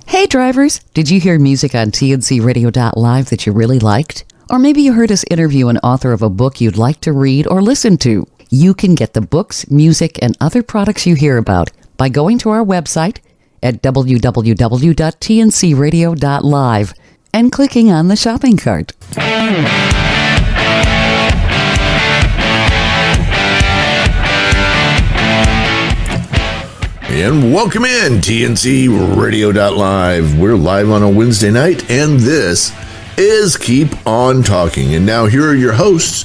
Hey drivers, did you hear music on TNCRadio.live that you really liked? Or maybe you heard us interview an author of a book you'd like to read or listen to. You can get the books, music, and other products you hear about by going to our website at www.tncradio.live and clicking on the shopping cart. And welcome in, TNCRadio.live. We're live on a Wednesday night, and this is Keep On Talking. And now here are your hosts,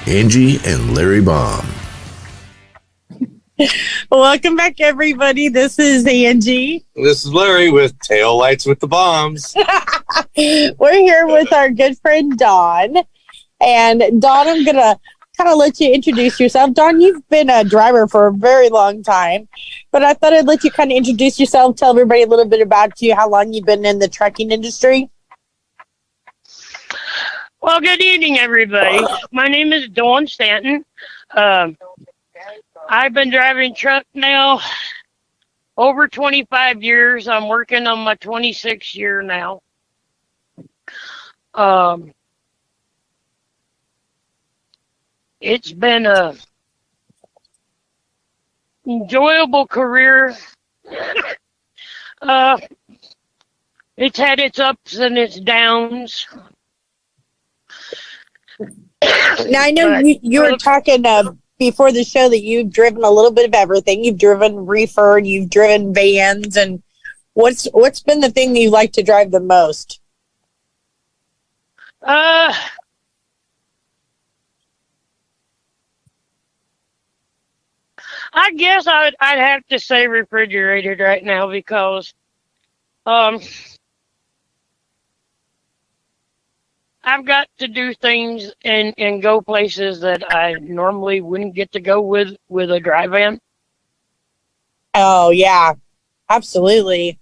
Angie and Larry Baum. Welcome back, everybody. This is Angie. This is Larry with Tail Lights with the Baums. We're here with our good friend, Dawn. And Dawn, I'm going to kind of let you introduce yourself. Dawn, you've been a driver for a very long time, but I thought I'd let you kind of introduce yourself, tell everybody a little bit about you, how long you've been in the trucking industry. Well, good evening, everybody. My name is Dawn Stanton. I've been driving truck now over 25 years. I'm working on my 26th year now. It's been a enjoyable career. It's had its ups and its downs. Now, I know you were talking before the show that you've driven a little bit of everything. You've driven reefer, you've driven vans, and what's been the thing that you like to drive the most? I guess I'd have to say refrigerated right now because I've got to do things and go places that I normally wouldn't get to go with a dry van. Oh, yeah, absolutely.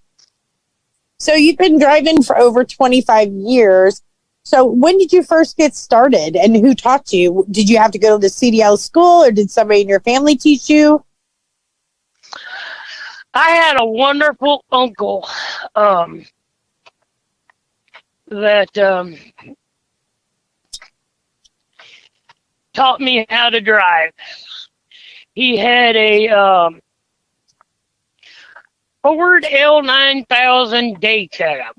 So you've been driving for over 25 years. So when did you first get started and who taught you? Did you have to go to the CDL school or did somebody in your family teach you? I had a wonderful uncle that taught me how to drive. He had a Ford L9000 day cab.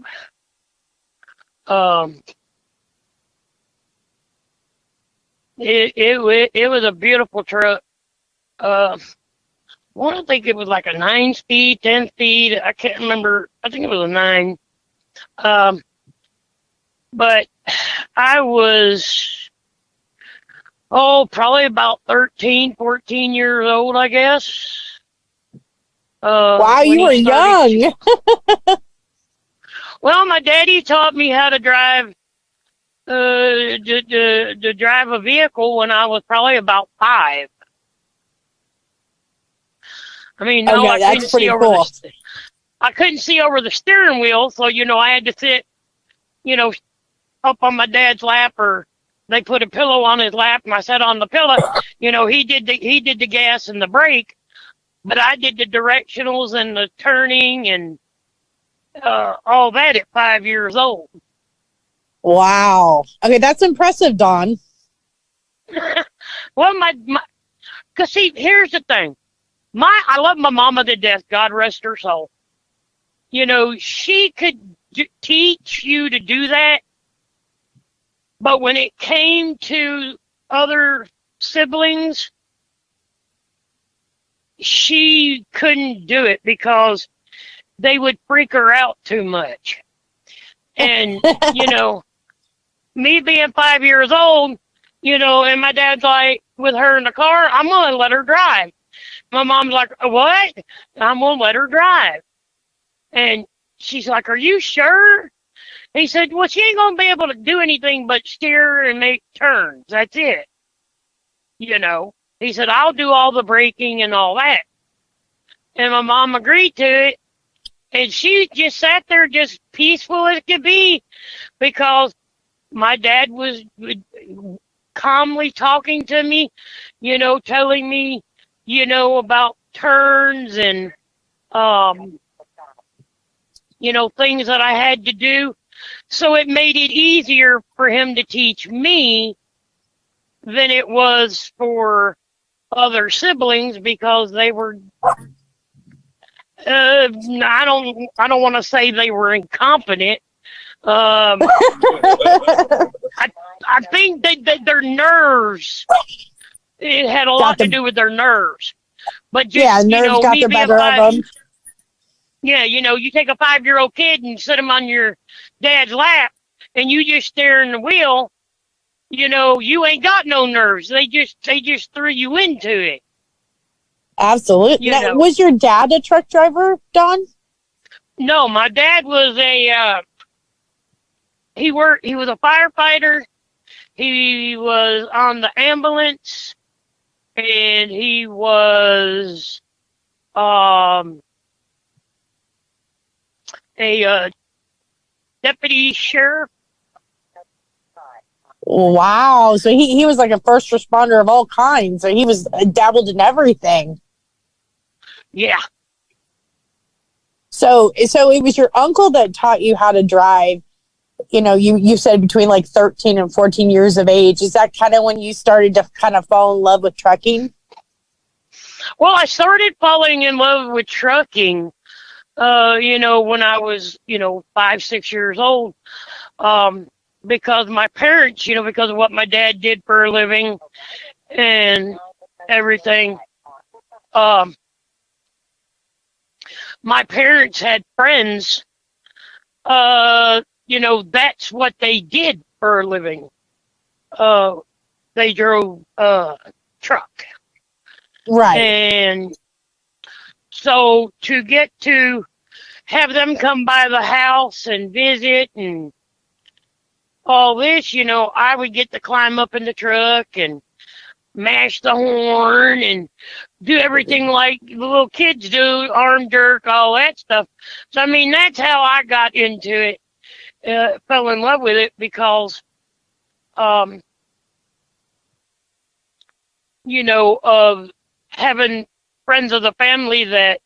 It was a beautiful truck. I want to think it was like a 9-speed, 10-speed. I can't remember. I think it was a 9. But I was, probably about 13, 14 years old, I guess. Wow, you were young. Well, my daddy taught me how to drive to drive a vehicle when I was probably about 5. I mean, no, okay, that's pretty cool. I couldn't see over the steering wheel, so I had to sit, up on my dad's lap, or they put a pillow on his lap, and I sat on the pillow. He did the gas and the brake, but I did the directionals and the turning and all that at 5 years old. Wow. Okay, that's impressive, Dawn. Well, because see, here's the thing. I love my mama to death, God rest her soul. She could teach you to do that, but when it came to other siblings, she couldn't do it because they would freak her out too much. And, me being 5 years old, and my dad's like, with her in the car, I'm going to let her drive. My mom's like, what? I'm going to let her drive. And she's like, are you sure? He said, well, she ain't going to be able to do anything but steer and make turns. That's it. He said, I'll do all the braking and all that. And my mom agreed to it. And she just sat there just peaceful as could be because my dad was calmly talking to me, telling me, about turns and things that I had to do. So it made it easier for him to teach me than it was for other siblings because they were I don't want to say they were incompetent. I think that their nerves, it had a lot to do with their nerves. But just, nerves got me the being better of them. Yeah, you take a 5-year-old kid and sit him on your dad's lap and you just stare in the wheel, you ain't got no nerves. They just threw you into it. Absolutely. Now, was your dad a truck driver, Don? No, my dad was he was a firefighter. He was on the ambulance, and he was a deputy sheriff. Wow. So he was like a first responder of all kinds. So he was dabbled in everything. Yeah. So it was your uncle that taught you how to drive. You said between like 13 and 14 years of age. Is that kind of when you started to kind of fall in love with trucking? Well, I started falling in love with trucking, when I was, 5, 6 years old, because my parents, because of what my dad did for a living and everything. My parents had friends, that's what they did for a living. They drove a truck. Right. And so to get to have them come by the house and visit and all this, I would get to climb up in the truck and mash the horn and do everything like the little kids do, arm jerk, all that stuff. So, that's how I got into it, fell in love with it because, of having friends of the family that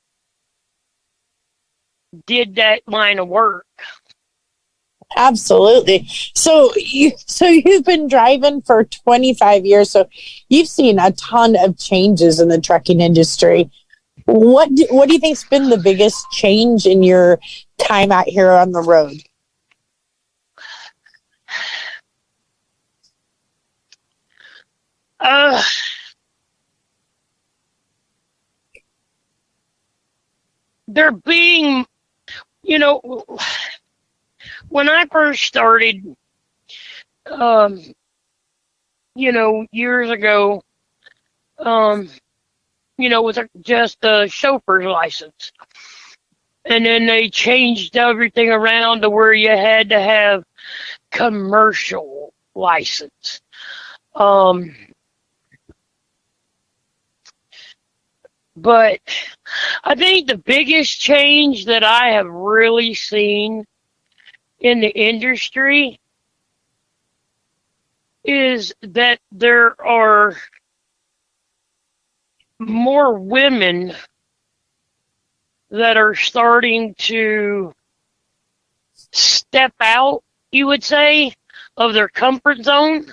did that line of work. Absolutely. So you've been driving for 25 years. So you've seen a ton of changes in the trucking industry. What do you think's been the biggest change in your time out here on the road? There being, when I first started, years ago, with just a chauffeur's license. And then they changed everything around to where you had to have commercial license. But I think the biggest change that I have really seen in the industry is that there are more women that are starting to step out, you would say, of their comfort zone.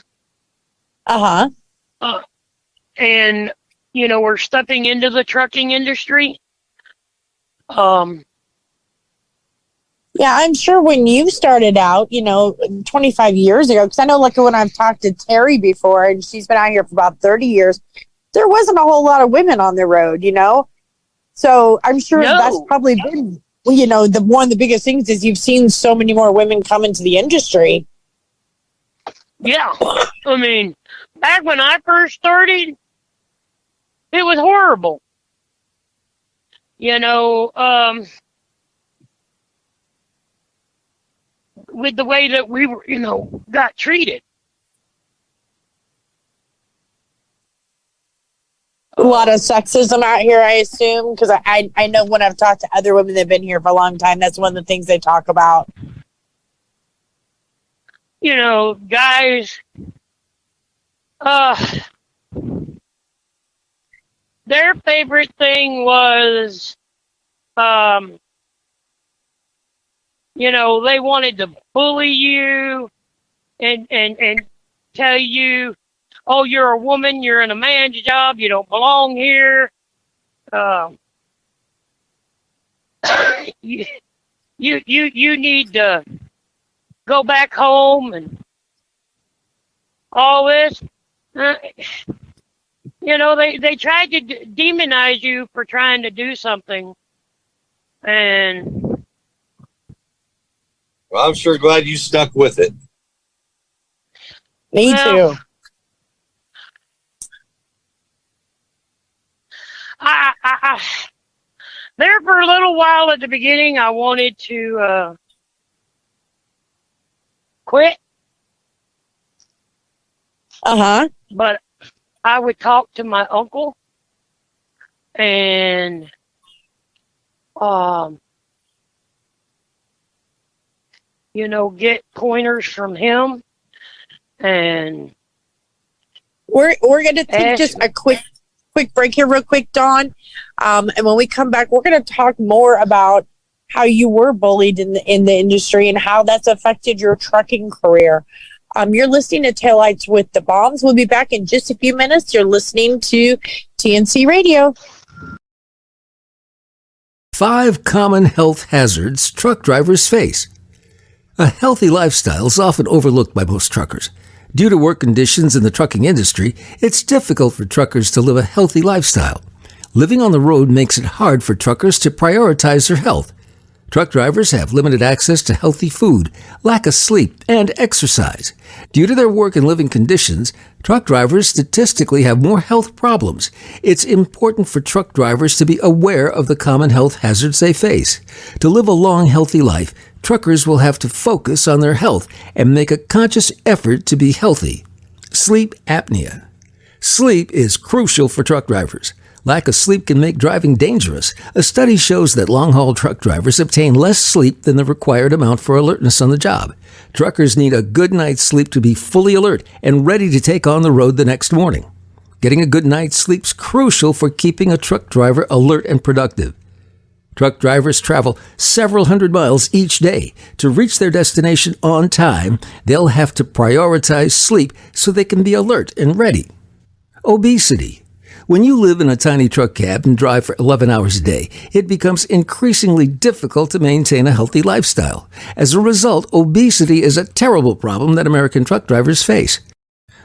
And, we're stepping into the trucking industry. Yeah, I'm sure when you started out, 25 years ago, because I know like when I've talked to Terry before, and she's been out here for about 30 years, there wasn't a whole lot of women on the road, So I'm sure that's probably been, one of the biggest things is you've seen so many more women come into the industry. Yeah. Back when I first started, it was horrible. With the way that we were, got treated. A lot of sexism out here, I assume, because I know when I've talked to other women that have been here for a long time, that's one of the things they talk about. Guys, their favorite thing was They wanted to bully you and tell you, oh, you're a woman, you're in a man's job, you don't belong here. You need to go back home and all this. They tried to demonize you for trying to do something. And Well, I'm sure glad you stuck with it. Me too. I there for a little while at the beginning, I wanted to quit, but I would talk to my uncle and get pointers from him, and we're gonna take just a quick break here real quick, Dawn. And when we come back, we're gonna talk more about how you were bullied in the industry and how that's affected your trucking career. You're listening to Taillights with the Baums. We'll be back in just a few minutes. You're listening to TNC Radio. 5 common health hazards truck drivers face. A healthy lifestyle is often overlooked by most truckers. Due to work conditions in the trucking industry, it's difficult for truckers to live a healthy lifestyle. Living on the road makes it hard for truckers to prioritize their health. Truck drivers have limited access to healthy food, lack of sleep, and exercise. Due to their work and living conditions, truck drivers statistically have more health problems. It's important for truck drivers to be aware of the common health hazards they face. To live a long, healthy life, truckers will have to focus on their health and make a conscious effort to be healthy. Sleep apnea. Sleep is crucial for truck drivers. Lack of sleep can make driving dangerous. A study shows that long-haul truck drivers obtain less sleep than the required amount for alertness on the job. Truckers need a good night's sleep to be fully alert and ready to take on the road the next morning. Getting a good night's sleep is crucial for keeping a truck driver alert and productive. Truck drivers travel several hundred miles each day. To reach their destination on time, they'll have to prioritize sleep so they can be alert and ready. Obesity. When you live in a tiny truck cab and drive for 11 hours a day, it becomes increasingly difficult to maintain a healthy lifestyle. As a result, obesity is a terrible problem that American truck drivers face.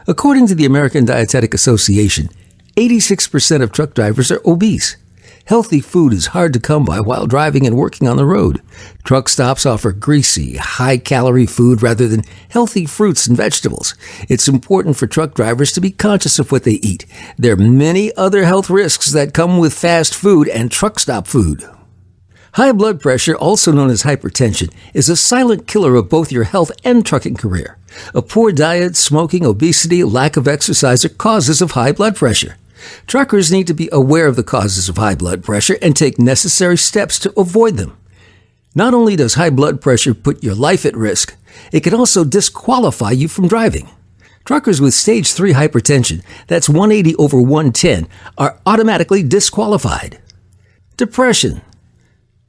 According to the American Dietetic Association, 86% of truck drivers are obese. Healthy food is hard to come by while driving and working on the road. Truck stops offer greasy, high-calorie food rather than healthy fruits and vegetables. It's important for truck drivers to be conscious of what they eat. There are many other health risks that come with fast food and truck stop food. High blood pressure, also known as hypertension, is a silent killer of both your health and trucking career. A poor diet, smoking, obesity, lack of exercise are causes of high blood pressure. Truckers need to be aware of the causes of high blood pressure and take necessary steps to avoid them. Not only does high blood pressure put your life at risk, it can also disqualify you from driving. Truckers with stage 3 hypertension, that's 180 over 110, are automatically disqualified. Depression.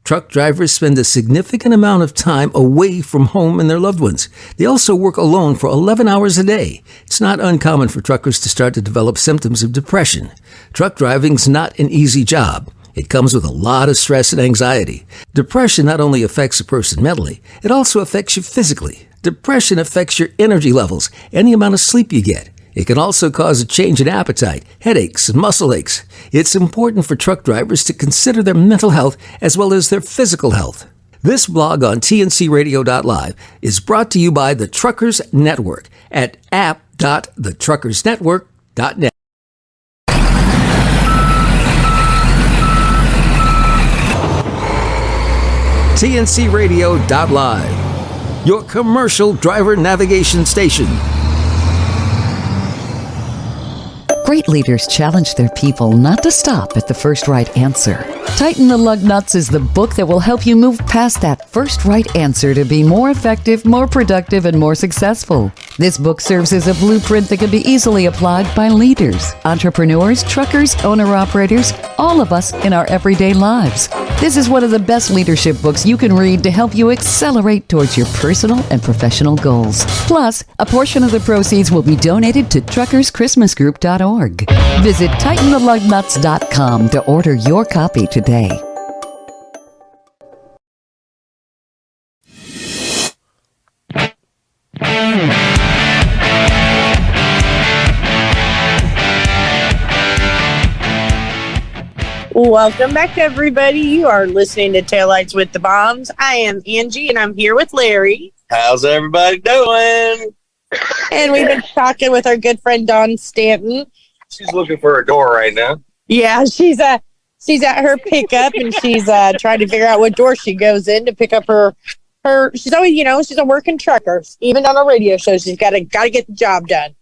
Truck drivers spend a significant amount of time away from home and their loved ones. They also work alone for 11 hours a day. It's not uncommon for truckers to start to develop symptoms of depression. Truck driving's not an easy job. It comes with a lot of stress and anxiety. Depression not only affects a person mentally, it also affects you physically. Depression affects your energy levels and the amount of sleep you get. It can also cause a change in appetite, headaches, and muscle aches. It's important for truck drivers to consider their mental health as well as their physical health. This blog on tncradio.live is brought to you by the Truckers Network at app.thetruckersnetwork.net. tncradio.live, your commercial driver navigation station. Great leaders challenge their people not to stop at the first right answer. Tighten the Lug Nuts is the book that will help you move past that first right answer to be more effective, more productive, and more successful. This book serves as a blueprint that can be easily applied by leaders, entrepreneurs, truckers, owner-operators, all of us in our everyday lives. This is one of the best leadership books you can read to help you accelerate towards your personal and professional goals. Plus, a portion of the proceeds will be donated to truckerschristmasgroup.org. Visit tightentheLugnuts.com to order your copy today. Welcome back, everybody. You are listening to Taillights with the Baums. I am Angie, and I'm here with Larry. How's everybody doing? And we've been talking with our good friend Dawn Stanton. She's looking for a door right now. Yeah, she's at her pickup, and she's trying to figure out what door she goes in to pick up her. She's always, she's a working trucker. Even on a radio show, she's got to get the job done.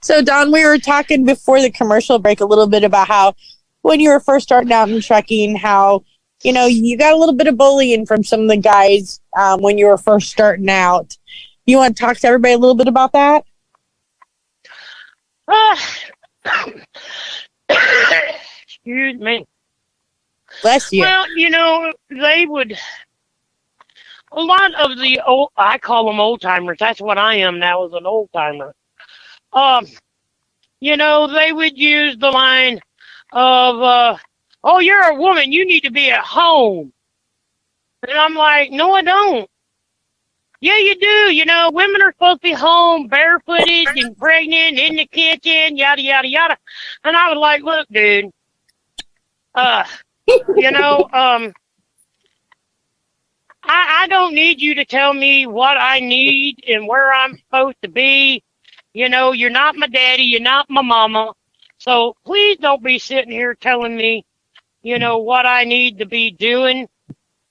So, Dawn, we were talking before the commercial break a little bit about how when you were first starting out in trucking, how, you got a little bit of bullying from some of the guys when you were first starting out. You want to talk to everybody a little bit about that? Excuse me. Bless you. Well, they would, a lot of the old, I call them old timers. That's what I am now, as an old timer. They would use the line of, oh, you're a woman, you need to be at home. And I'm like, no, I don't. Yeah, you do. Women are supposed to be home, barefooted and pregnant, in the kitchen, yada, yada, yada. And I was like, look, dude, I don't need you to tell me what I need and where I'm supposed to be. You're not my daddy, you're not my mama. So please don't be sitting here telling me, what I need to be doing,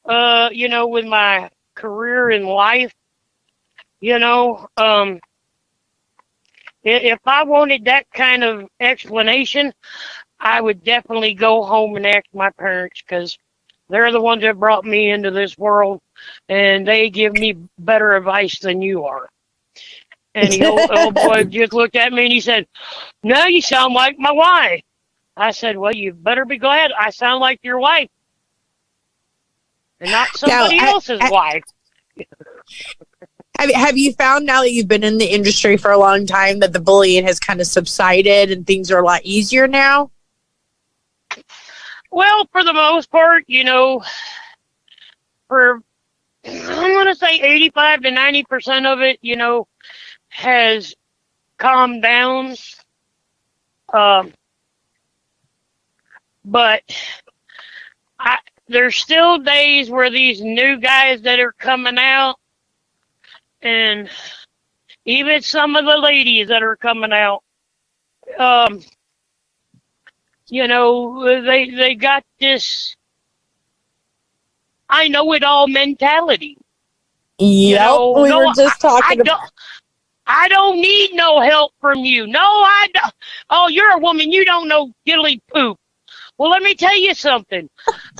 with my career in life. If I wanted that kind of explanation, I would definitely go home and ask my parents, because they're the ones that brought me into this world, and they give me better advice than you are. And the old boy just looked at me and he said, no, you sound like my wife. I said, well, you better be glad I sound like your wife and not somebody else's wife. Have you found, now that you've been in the industry for a long time, that the bullying has kind of subsided and things are a lot easier now? Well, for the most part, I'm going to say 85 to 90% of it, has calmed down. But there's still days where these new guys that are coming out, and even some of the ladies that are coming out, they got this I know it all mentality. Yep, we were just talking about. I don't need no help from you. No, I don't. Oh, you're a woman. You don't know diddly poop. Well, let me tell you something.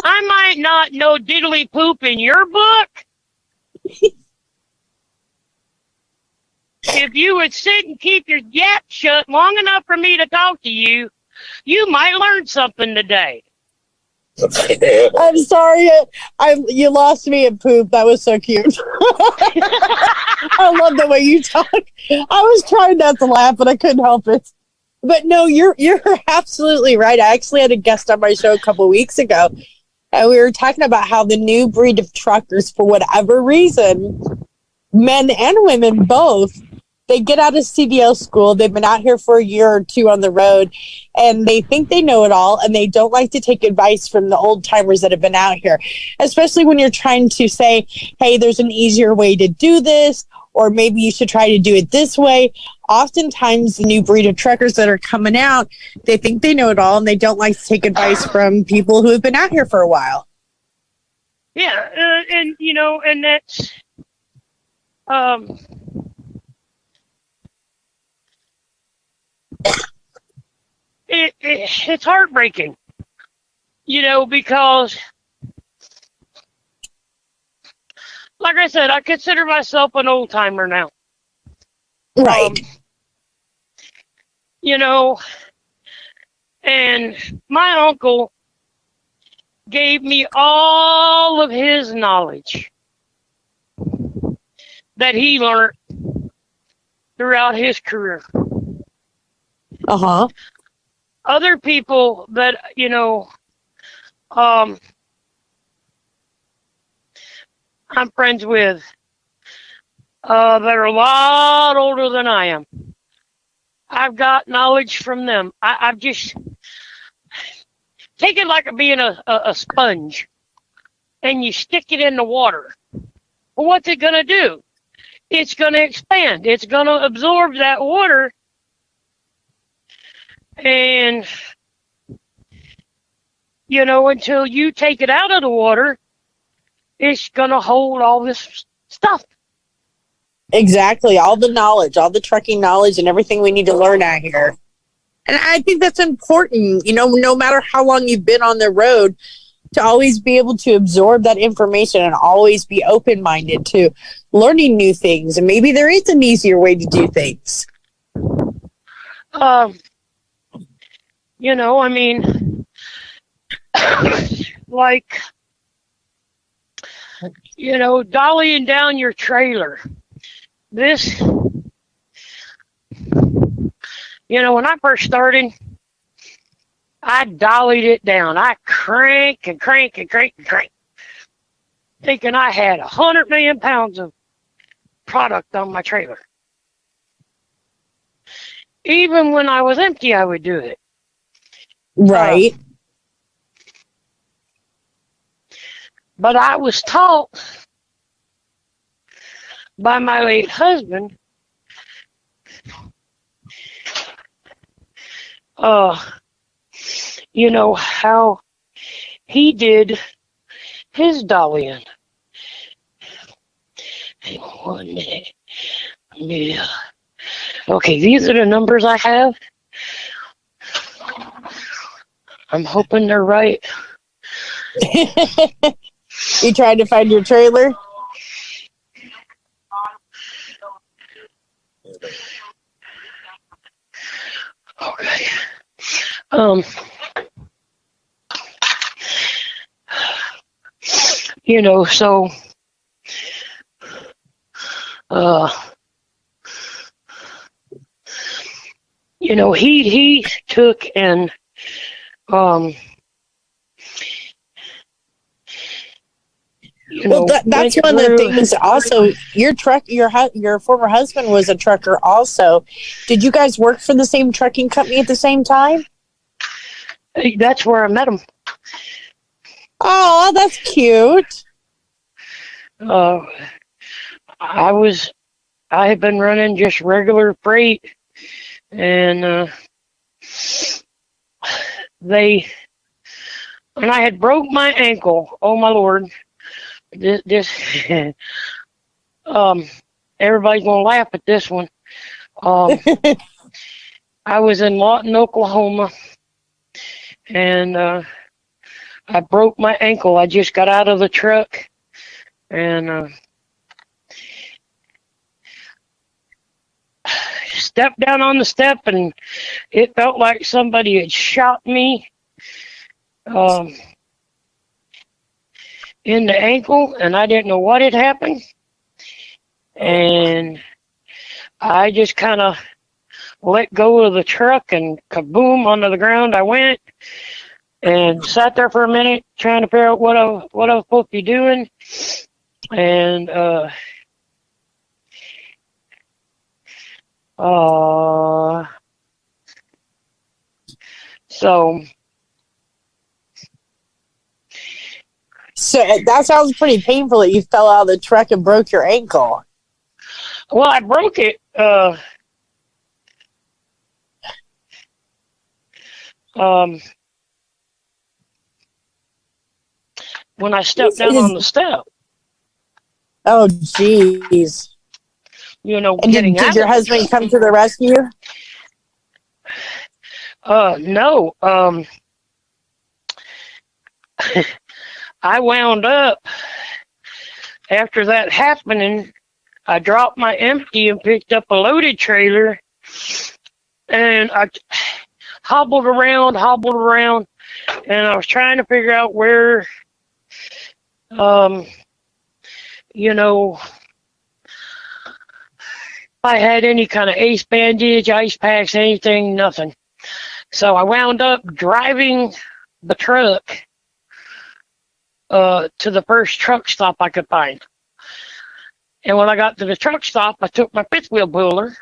I might not know diddly poop in your book. If you would sit and keep your gap shut long enough for me to talk to you, you might learn something today. I'm sorry, you lost me at poop. That was so cute. I love the way you talk. I was trying not to laugh, but I couldn't help it. But no, you're absolutely right. I actually had a guest on my show a couple of weeks ago, and we were talking about how the new breed of truckers, for whatever reason, men and women both, they get out of CDL school. They've been out here for a year or two on the road, and they think they know it all, and they don't like to take advice from the old timers that have been out here, especially when you're trying to say, hey, there's an easier way to do this, or maybe you should try to do it this way. Oftentimes, the new breed of truckers that are coming out, they think they know it all, and they don't like to take advice from people who have been out here for a while. Yeah, and that's... It's heartbreaking, because, like I said, I consider myself an old timer now. Right. And my uncle, gave me all of his knowledge that he learned throughout his career. Uh-huh. Other people that, I'm friends with that are a lot older than I am. I've got knowledge from them. I've just take it like being a sponge, and you stick it in the water. Well, what's it going to do? It's going to expand. It's going to absorb that water, and, until you take it out of the water, it's going to hold all this stuff. Exactly. All the knowledge, all the trucking knowledge and everything we need to learn out here. And I think that's important, no matter how long you've been on the road, to always be able to absorb that information and always be open-minded to learning new things. And maybe there is an easier way to do things. Like, dollying down your trailer. This, when I first started, I dollied it down. I crank and crank and crank and crank, thinking I had 100 million pounds of product on my trailer. Even when I was empty, I would do it. Right. But I was taught by my late husband, how he did his dollying. Hang on 1 minute. Yeah. Okay, these are the numbers I have. I'm hoping they're right. You tried to find your trailer? Okay. So, he took and, that's one of the things. Also, your former husband was a trucker. Also, did you guys work for the same trucking company at the same time? That's where I met him. Oh, that's cute. I had been running just regular freight, and I had broke my ankle. Oh my Lord. This everybody's gonna laugh at this one. I was in Lawton, Oklahoma, and I broke my ankle. I just got out of the truck, and stepped down on the step, and it felt like somebody had shot me in the ankle, and I didn't know what had happened. And I just kind of let go of the truck, and kaboom, onto the ground I went, and sat there for a minute trying to figure out what I was supposed to be doing. And So that sounds pretty painful that you fell out of the truck and broke your ankle. Well, I broke it when I stepped down on the step. Oh, jeez. And did your husband come to the rescue? No. I wound up, after that happening, I dropped my empty and picked up a loaded trailer, and I hobbled around, and I was trying to figure out where, you know, if I had any kind of ace bandage, ice packs, anything, nothing. So I wound up driving the truck to the first truck stop I could find. And when I got to the truck stop, I took my fifth wheel puller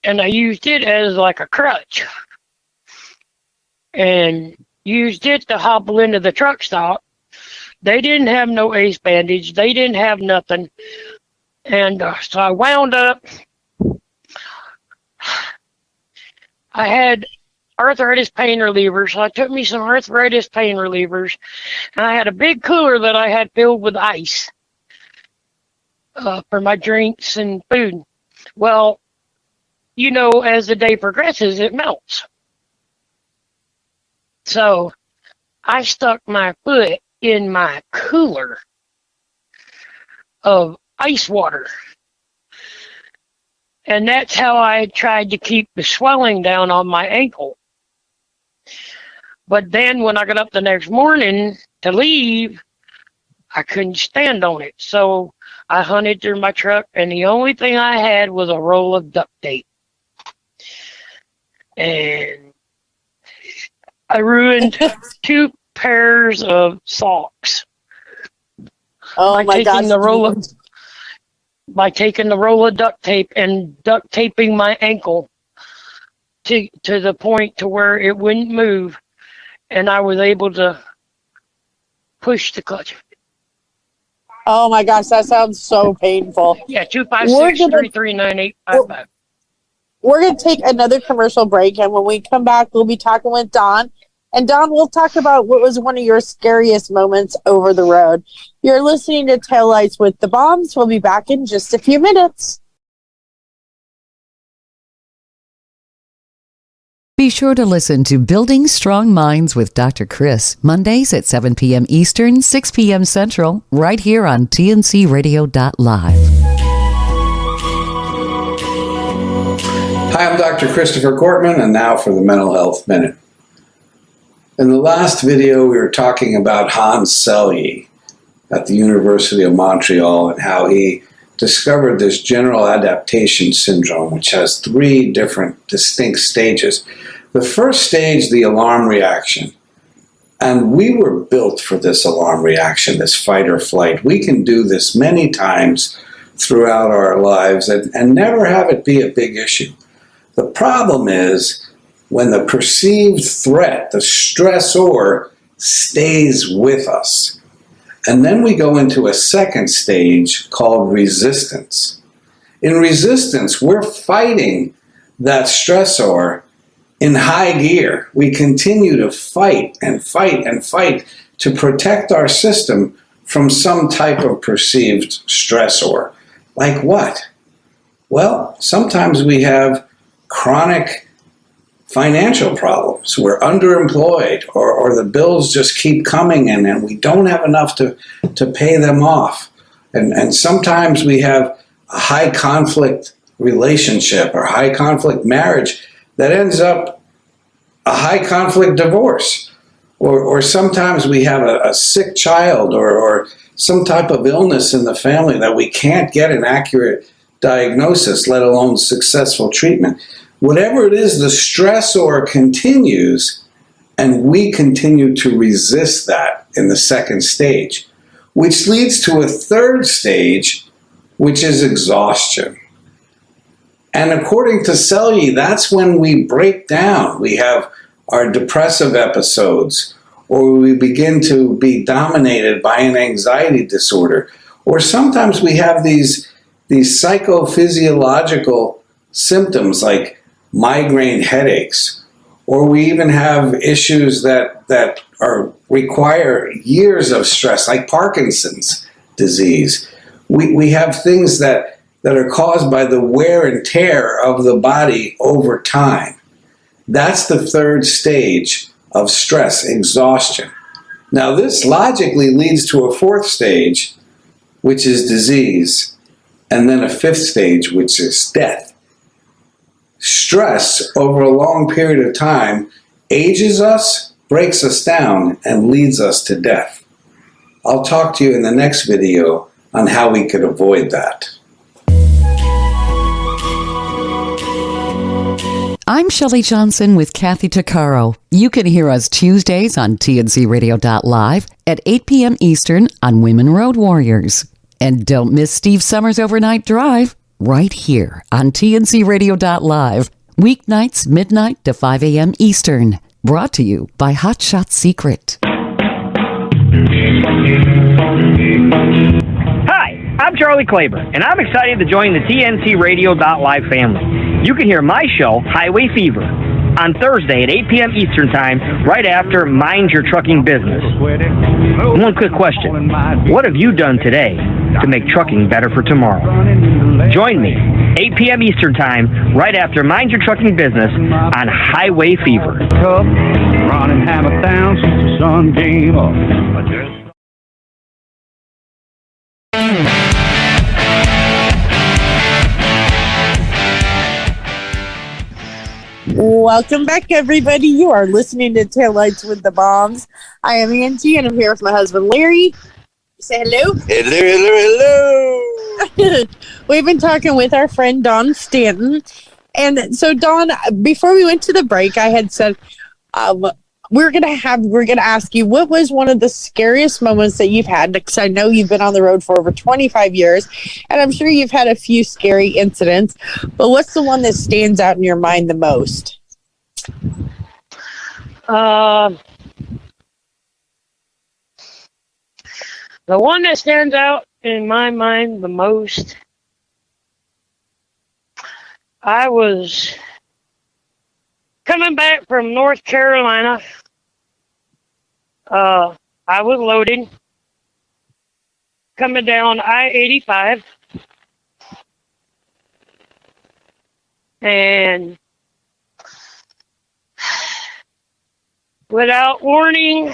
and I used it as like a crutch and used it to hobble into the truck stop. They didn't have no ace bandage. They didn't have nothing. And so I wound up, I had arthritis pain relievers. So I took me some arthritis pain relievers, and I had a big cooler that I had filled with ice for my drinks and food. Well, you know, as the day progresses, it melts. So I stuck my foot in my cooler of ice water. And that's how I tried to keep the swelling down on my ankle. But then when I got up the next morning to leave, I couldn't stand on it. So I hunted through my truck, and the only thing I had was a roll of duct tape. And I ruined 2 pairs of socks. Oh my gosh. By taking the roll of duct tape and duct taping my ankle to the point to where it wouldn't move, and I was able to push the clutch. Oh my gosh, that sounds so painful. Yeah, 256-339-855. We're going to take another commercial break, and when we come back, we'll be talking with Don. And Don, we'll talk about what was one of your scariest moments over the road. You're listening to Taillights with the Baums. We'll be back in just a few minutes. Be sure to listen to Building Strong Minds with Dr. Chris, Mondays at 7 p.m. Eastern, 6 p.m. Central, right here on tncradio.live. Hi, I'm Dr. Christopher Cortman, and now for the Mental Health Minute. In the last video, we were talking about Hans Selye at the University of Montreal and how he discovered this general adaptation syndrome, which has 3 different distinct stages. The first stage, the alarm reaction. And we were built for this alarm reaction, this fight or flight. We can do this many times throughout our lives and never have it be a big issue. The problem is when the perceived threat, the stressor, stays with us. And then we go into a second stage called resistance. In resistance, we're fighting that stressor in high gear. We continue to fight and fight and fight to protect our system from some type of perceived stressor. Like what? Well, sometimes we have chronic financial problems. We're underemployed, or the bills just keep coming in and we don't have enough to pay them off. And sometimes we have a high conflict relationship or high conflict marriage that ends up a high conflict divorce. Or sometimes we have a sick child or some type of illness in the family that we can't get an accurate diagnosis, let alone successful treatment. Whatever it is, the stressor continues, and we continue to resist that in the second stage, which leads to a third stage, which is exhaustion. And according to Selye, that's when we break down. We have our depressive episodes, or we begin to be dominated by an anxiety disorder, or sometimes we have these psychophysiological symptoms like migraine headaches, or we even have issues that require years of stress, like Parkinson's disease. We have things that are caused by the wear and tear of the body over time. That's the third stage of stress, exhaustion. Now, this logically leads to a fourth stage, which is disease, and then a fifth stage, which is death. Stress over a long period of time ages us, breaks us down and leads us to death. I'll talk to you in the next video on how we could avoid that. I'm Shelley Johnson with Kathy Tuccaro. You can hear us Tuesdays on tncradio.live at 8 p.m. Eastern on Women Road Warriors. And don't miss Steve Summers' Overnight Drive right here on tncradio.live, weeknights midnight to 5 a.m. Eastern. Brought to you by Hot Shot Secret. Hi, I'm Charlie Claver, and I'm excited to join the tncradio.live family. You can hear my show, Highway Fever, on Thursday at 8 p.m. Eastern Time, right after Mind Your Trucking Business. One quick question. What have you done today to make trucking better for tomorrow? Join me, 8 p.m. Eastern Time, right after Mind Your Trucking Business on Highway Fever. Running hammer down since the sun came up. Welcome back, everybody. You are listening to Taillights with the Baums. I am Angie, and I'm here with my husband, Larry. Say hello. Hello. We've been talking with our friend, Don Stanton. And so, Don, before we went to the break, I had said we're gonna ask you, what was one of the scariest moments that you've had? Because I know you've been on the road for over 25 years, and I'm sure you've had a few scary incidents. But what's the one that stands out in your mind the most? The one that stands out in my mind the most, I was coming back from North Carolina. I was loaded, coming down I-85, and without warning,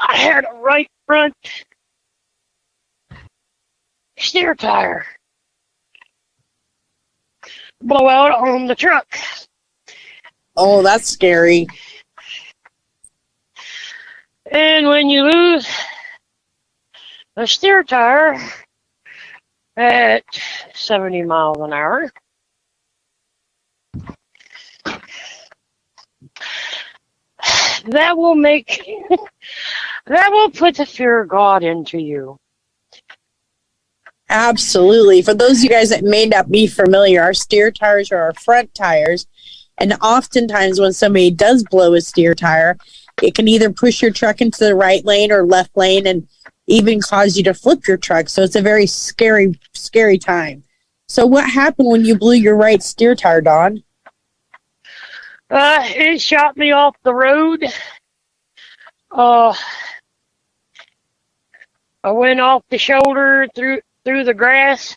I had a right front steer tire blow out on the truck. Oh, that's scary. And when you lose a steer tire at 70 miles an hour, that will make that will put the fear of God into you. Absolutely. For those of you guys that may not be familiar, our steer tires are our front tires. And oftentimes when somebody does blow a steer tire, it can either push your truck into the right lane or left lane and even cause you to flip your truck. So it's a very scary, scary time. So what happened when you blew your right steer tire, Don? It shot me off the road. I went off the shoulder through the grass.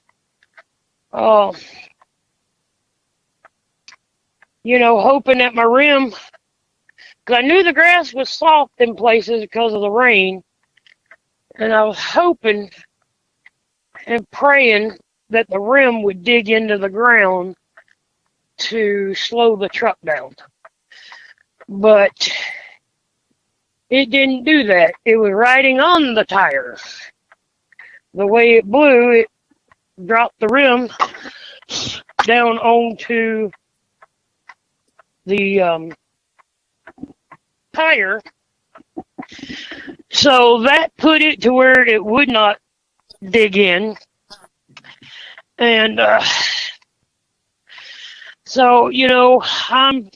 Hoping that my rim, because I knew the grass was soft in places because of the rain, and I was hoping and praying that the rim would dig into the ground to slow the truck down. But it didn't do that. It was riding on the tire. The way it blew, it dropped the rim down onto the tire. So that put it to where it would not dig in. And so, I'm,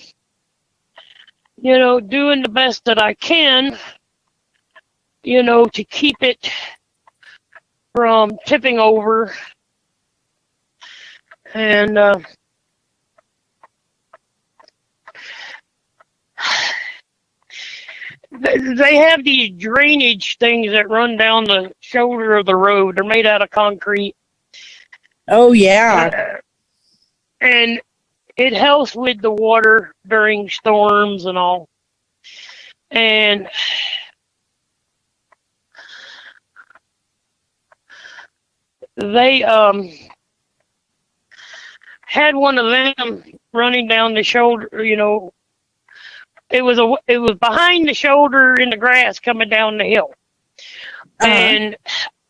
doing the best that I can, to keep it from tipping over. And they have these drainage things that run down the shoulder of the road. They're made out of concrete. Oh, yeah. And it helps with the water during storms and all. And they had one of them running down the shoulder, you know, it was behind the shoulder in the grass coming down the hill. And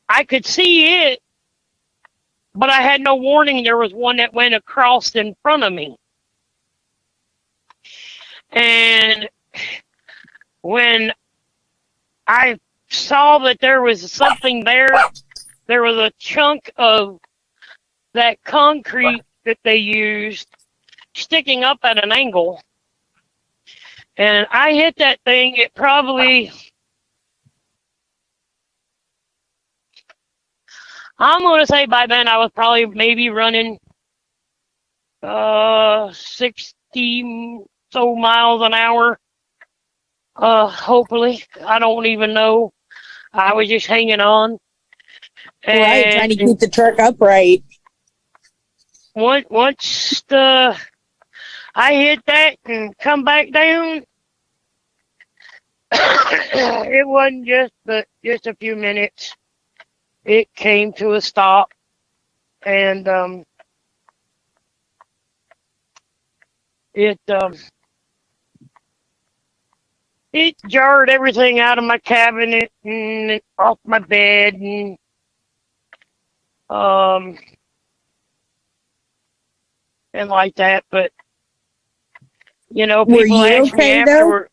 I could see it, but I had no warning. There was one that went across in front of me. And when I saw that there was something there, there was a chunk of that concrete that they used sticking up at an angle. And I hit that thing. It probably, I'm going to say by then I was probably maybe running 60 so miles an hour. Hopefully. I don't even know. I was just hanging on. Right, trying to keep the truck upright. Once I hit that and come back down, it wasn't just a few minutes. It came to a stop, and it jarred everything out of my cabinet and off my bed, and like that. But you know, people asked me afterward.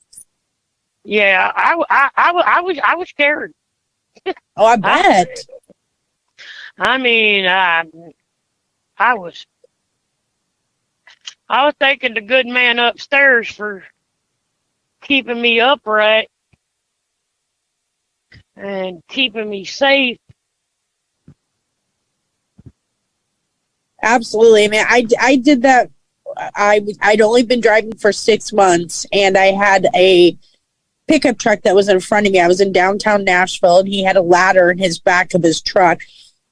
Yeah, I was scared. Oh, I bet. I mean, I was thanking the good man upstairs for keeping me upright and keeping me safe. Absolutely. I mean, I did that. I'd only been driving for 6 months, and I had a pickup truck that was in front of me. I was in downtown Nashville, and he had a ladder in his back of his truck,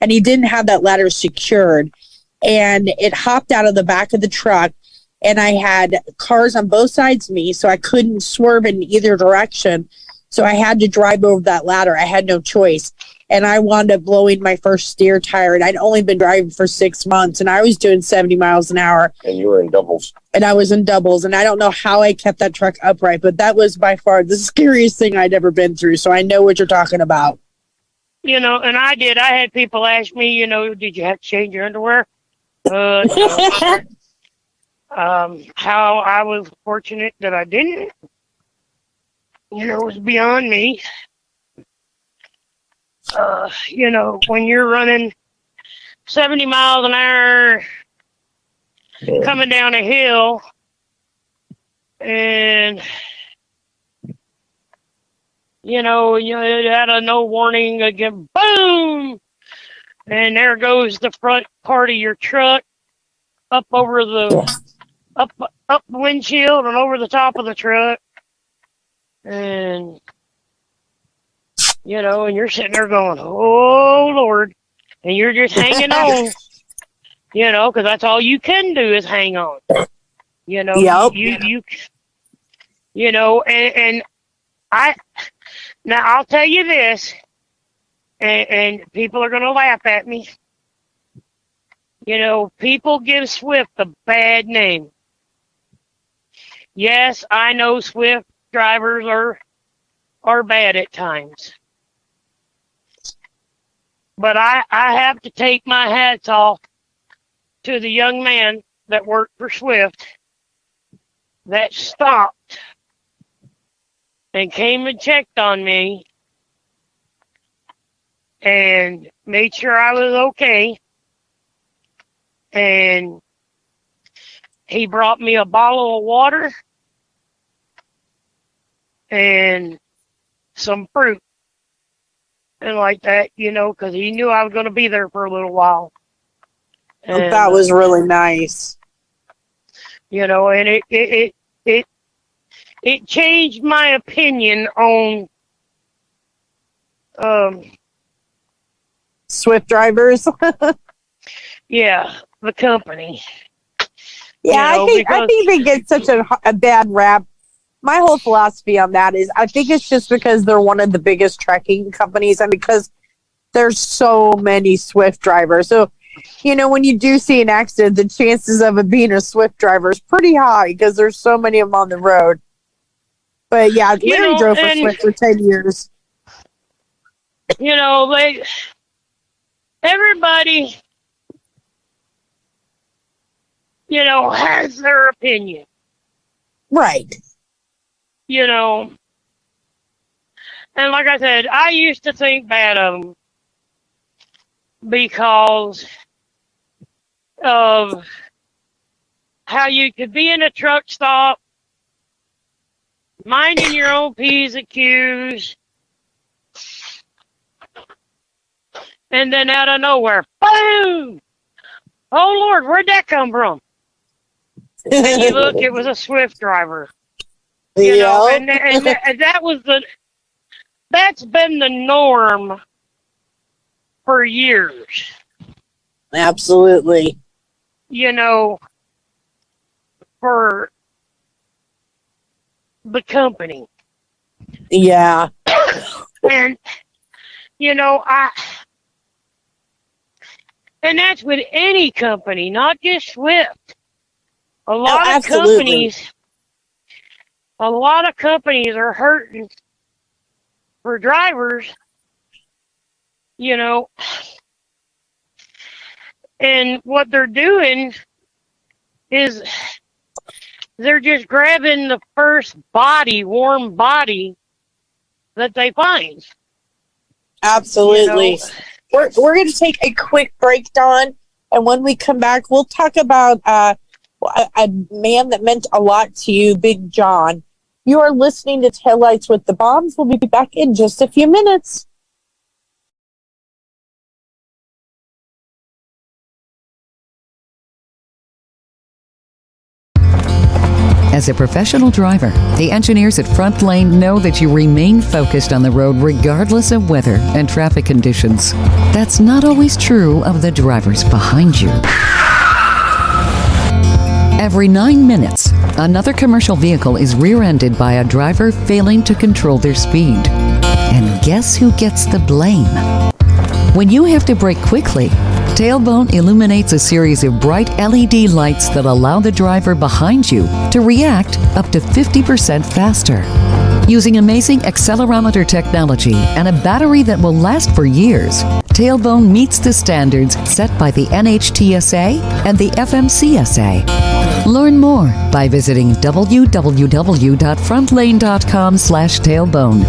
and he didn't have that ladder secured, and it hopped out of the back of the truck, and I had cars on both sides of me, so I couldn't swerve in either direction. So I had to drive over that ladder. I had no choice. And I wound up blowing my first steer tire. And I'd only been driving for 6 months. And I was doing 70 miles an hour. And you were in doubles. And I was in doubles. And I don't know how I kept that truck upright. But that was by far the scariest thing I'd ever been through. So I know what you're talking about. You know, and I did. I had people ask me, you know, did you have to change your underwear? No. How I was fortunate that I didn't, you know, it was beyond me. You know, when you're running 70 miles an hour coming down a hill and, you know, out of no warning, again, boom! And there goes the front part of your truck up over the up the windshield and over the top of the truck. And you know, and you're sitting there going, oh, Lord. And you're just hanging on, you know, because that's all you can do is hang on. You know, yep. you know, and now I'll tell you this, and people are going to laugh at me. You know, people give Swift a bad name. Yes, I know Swift drivers are bad at times. But I have to take my hats off to the young man that worked for Swift that stopped and came and checked on me and made sure I was okay. And he brought me a bottle of water and some fruit. And like that, you know, because he knew I was going to be there for a little while. And, that was really nice. You know, and it changed my opinion on Swift drivers. Yeah, the company. Yeah, you know, I think they get such a bad rap. My whole philosophy on that is I think it's just because they're one of the biggest trucking companies and because there's so many Swift drivers. So when you do see an accident, the chances of it being a Swift driver is pretty high because there's so many of them on the road. But yeah, Larry drove for Swift for 10 years. Everybody, has their opinion. Right. And like I said, I used to think bad of them because of how you could be in a truck stop, minding your own P's and Q's, and then out of nowhere, boom! Oh Lord, where'd that come from? And you look, it was a Swift driver. And that's been the norm for years. Absolutely. For the company. Yeah. And, and that's with any company, not just Swift. A lot of companies are hurting for drivers, and what they're doing is they're just grabbing the first warm body that they find. Absolutely. We're going to take a quick break, Dawn, and when we come back, we'll talk about a man that meant a lot to you, Big John. You are listening to Taillights with the Baums. We'll be back in just a few minutes. As a professional driver, the engineers at Front Lane know that you remain focused on the road regardless of weather and traffic conditions. That's not always true of the drivers behind you. Every 9 minutes, another commercial vehicle is rear-ended by a driver failing to control their speed. And guess who gets the blame? When you have to brake quickly, Tailbone illuminates a series of bright LED lights that allow the driver behind you to react up to 50% faster. Using amazing accelerometer technology and a battery that will last for years, Tailbone meets the standards set by the NHTSA and the FMCSA. Learn more by visiting www.frontlane.com/tailbone.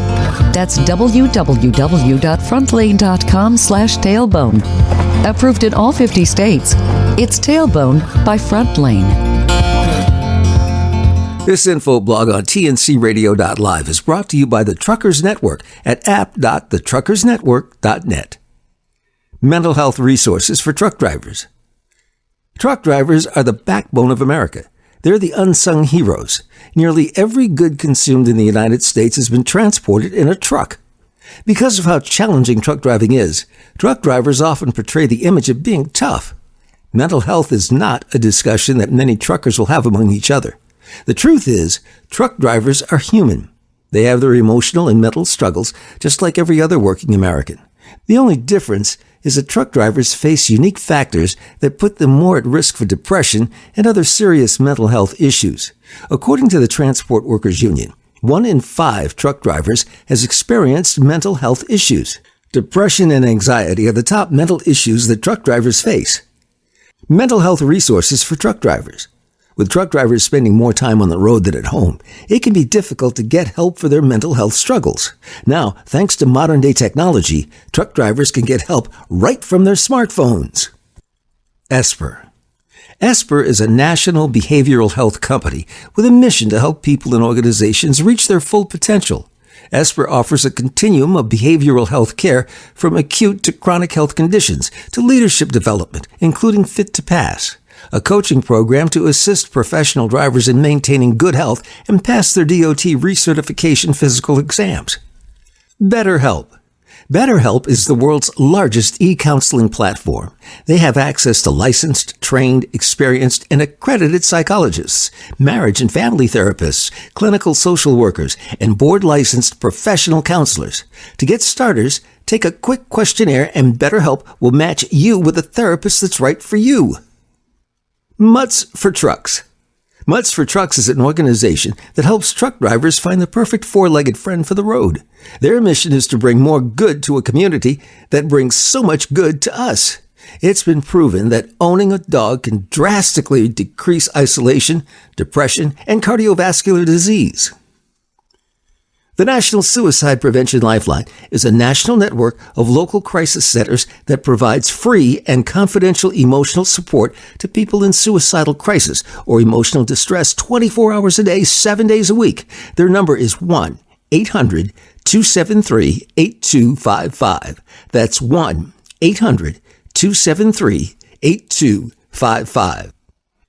That's www.frontlane.com/tailbone. Approved in all 50 states. It's Tailbone by Front Lane. This info blog on tncradio.live is brought to you by the Truckers Network at app.thetruckersnetwork.net. Mental health resources for truck drivers. Truck drivers are the backbone of America. They're the unsung heroes. Nearly every good consumed in the United States has been transported in a truck. Because of how challenging truck driving is, truck drivers often portray the image of being tough. Mental health is not a discussion that many truckers will have among each other. The truth is, truck drivers are human. They have their emotional and mental struggles just like every other working American. The only difference is that truck drivers face unique factors that put them more at risk for depression and other serious mental health issues. According to the Transport Workers Union, 1 in 5 truck drivers has experienced mental health issues. Depression and anxiety are the top mental issues that truck drivers face. Mental health resources for truck drivers. With truck drivers spending more time on the road than at home, it can be difficult to get help for their mental health struggles. Now, thanks to modern-day technology, truck drivers can get help right from their smartphones. Esper. Esper is a national behavioral health company with a mission to help people and organizations reach their full potential. Esper offers a continuum of behavioral health care from acute to chronic health conditions to leadership development, including Fit to Pass, a coaching program to assist professional drivers in maintaining good health and pass their DOT recertification physical exams. BetterHelp. BetterHelp is the world's largest e-counseling platform. They have access to licensed, trained, experienced, and accredited psychologists, marriage and family therapists, clinical social workers, and board-licensed professional counselors. To get starters, take a quick questionnaire and BetterHelp will match you with a therapist that's right for you. Mutts for Trucks. Mutts for Trucks is an organization that helps truck drivers find the perfect four-legged friend for the road. Their mission is to bring more good to a community that brings so much good to us. It's been proven that owning a dog can drastically decrease isolation, depression, and cardiovascular disease. The National Suicide Prevention Lifeline is a national network of local crisis centers that provides free and confidential emotional support to people in suicidal crisis or emotional distress 24 hours a day, 7 days a week. Their number is 1-800-273-8255. That's 1-800-273-8255.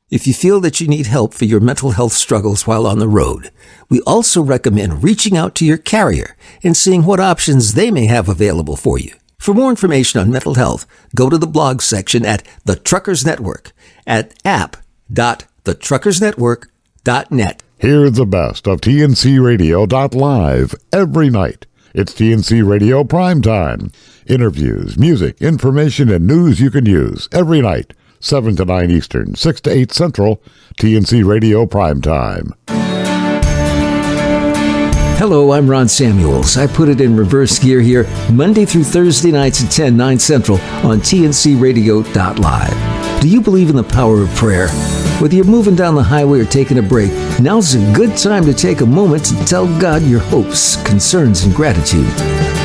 If you feel that you need help for your mental health struggles while on the road, we also recommend reaching out to your carrier and seeing what options they may have available for you. For more information on mental health, go to the blog section at The Truckers Network at app.thetruckersnetwork.net. Hear the best of TNCRadio.live every night. It's TNC Radio Primetime. Interviews, music, information, and news you can use every night. 7 to 9 Eastern, 6 to 8 Central, TNC Radio Primetime. Hello, I'm Ron Samuels. I put it in reverse gear here Monday through Thursday nights at 10, 9 Central on TNCRadio.live. Do you believe in the power of prayer? Whether you're moving down the highway or taking a break, now's a good time to take a moment to tell God your hopes, concerns, and gratitude.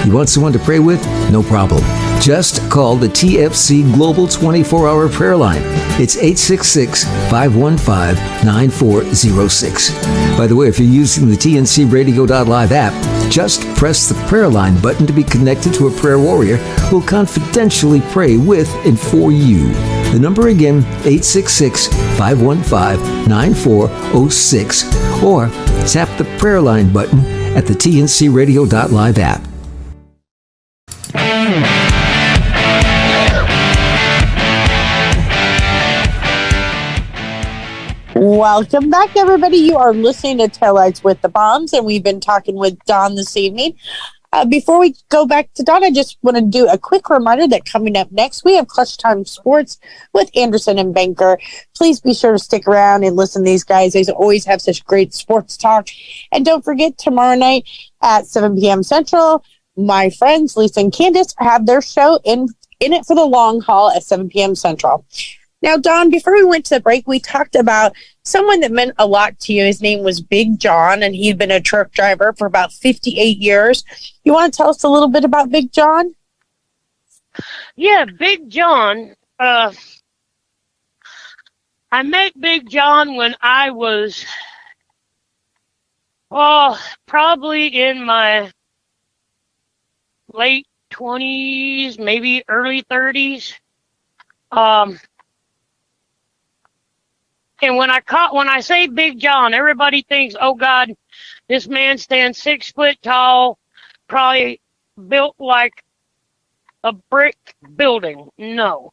You want someone to pray with? No problem. Just call the TFC Global 24-Hour Prayer Line. It's 866-515-9406. By the way, if you're using the TNCRadio.live app, just press the prayer line button to be connected to a prayer warrior who will confidentially pray with and for you. The number again, 866-515-9406, or tap the prayer line button at the TNCRadio.live app. Welcome back, everybody. You are listening to Taillights with the Baums, and we've been talking with Don this evening. Before we go back to Don, I just want to do a quick reminder that coming up next, we have Clutch Time Sports with Anderson and Banker. Please be sure to stick around and listen to these guys. They always have such great sports talk. And don't forget, tomorrow night at 7 p.m. Central, my friends Lisa and Candace have their show in it for the long haul at 7 p.m. Central. Now, Don, before we went to the break, we talked about someone that meant a lot to you. His name was Big John, and he'd been a truck driver for about 58 years. You want to tell us a little bit about Big John? Yeah, Big John. I met Big John when I was, probably in my late 20s, maybe early 30s. And when I say Big John, everybody thinks, oh God, this man stands 6 foot tall, probably built like a brick building. No.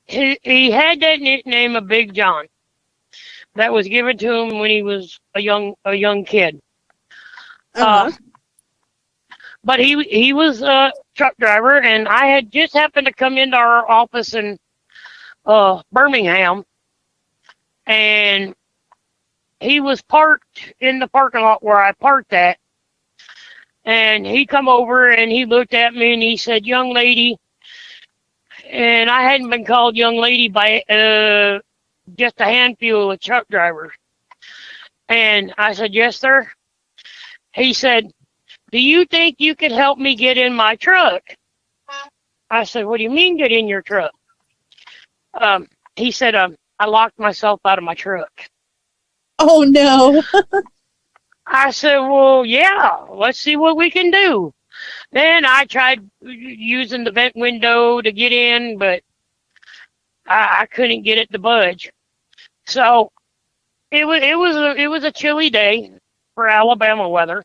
He had that nickname of Big John that was given to him when he was a young kid. Uh-huh. But he was a truck driver, and I had just happened to come into our office in Birmingham, and he was parked in the parking lot where I parked at, and he come over and he looked at me and he said, "Young lady," and I hadn't been called young lady by just a handful of truck drivers, and I said, "Yes, sir." He said, "Do you think you could help me get in my truck?" I said, "What do you mean get in your truck?" He said, "I locked myself out of my truck." Oh, no. I said, "Well, yeah, let's see what we can do." Then I tried using the vent window to get in, but I couldn't get it to budge. So it was a chilly day for Alabama weather.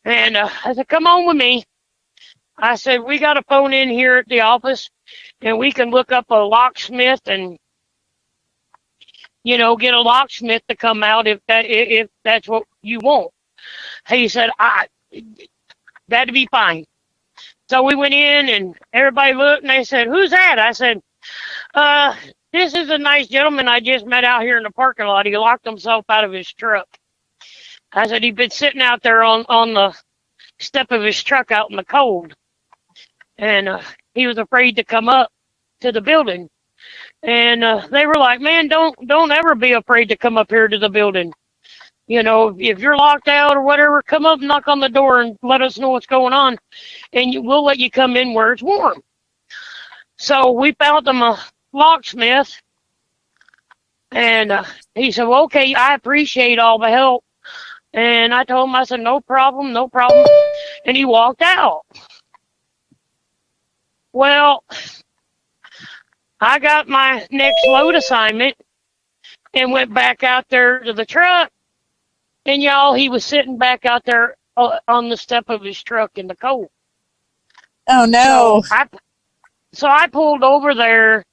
And I said, come on with me. I said, we got a phone in here at the office, and we can look up a locksmith and, get a locksmith to come out if that's what you want. He said, that'd be fine. So we went in, and everybody looked, and they said, who's that? I said, this is a nice gentleman I just met out here in the parking lot. He locked himself out of his truck. I said, he'd been sitting out there on the step of his truck out in the cold. And he was afraid to come up to the building. And they were like, man, don't ever be afraid to come up here to the building. If you're locked out or whatever, come up and knock on the door and let us know what's going on. And we'll let you come in where it's warm. So we found him a locksmith. And he said, well, okay, I appreciate all the help. And I told him, I said, no problem, no problem. And he walked out. Well, I got my next load assignment and went back out there to the truck. And y'all, he was sitting back out there on the step of his truck in the cold. Oh, no. So I pulled over there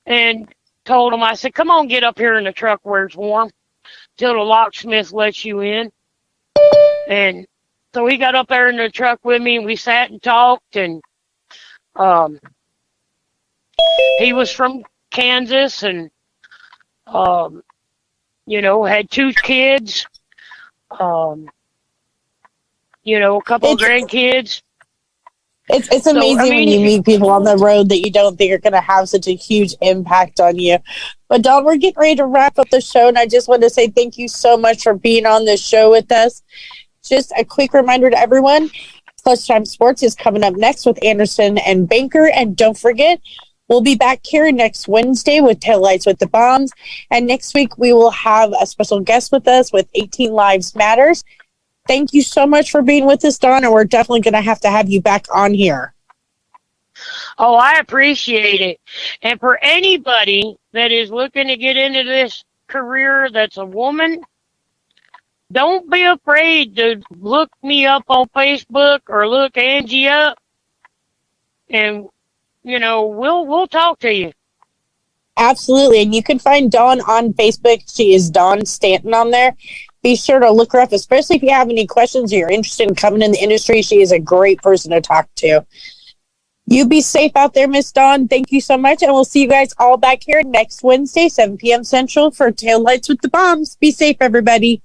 and told him, I said, come on, get up here in the truck where it's warm till the locksmith lets you in. And so he got up there in the truck with me, and we sat and talked. And he was from Kansas and, had 2 kids. A couple of grandkids. It's amazing when you meet people on the road that you don't think are going to have such a huge impact on you. But Dawn, we're getting ready to wrap up the show, and I just want to say thank you so much for being on this show with us. Just a quick reminder to everyone, Clutch Time Sports is coming up next with Anderson and Banker, and don't forget, we'll be back here next Wednesday with Taillights with the Baums. And next week, we will have a special guest with us with 18 Lives Matters. Thank you so much for being with us, Dawn, and we're definitely going to have you back on here. Oh, I appreciate it. And for anybody that is looking to get into this career that's a woman, don't be afraid to look me up on Facebook or look Angie up. And we'll talk to you. Absolutely. And you can find Dawn on Facebook. She is Dawn Stanton on there. Be sure to look her up, especially if you have any questions or you're interested in coming in the industry. She is a great person to talk to. You be safe out there, Miss Dawn. Thank you so much. And we'll see you guys all back here next Wednesday, 7 p.m. Central for Taillights with the Baums. Be safe, everybody.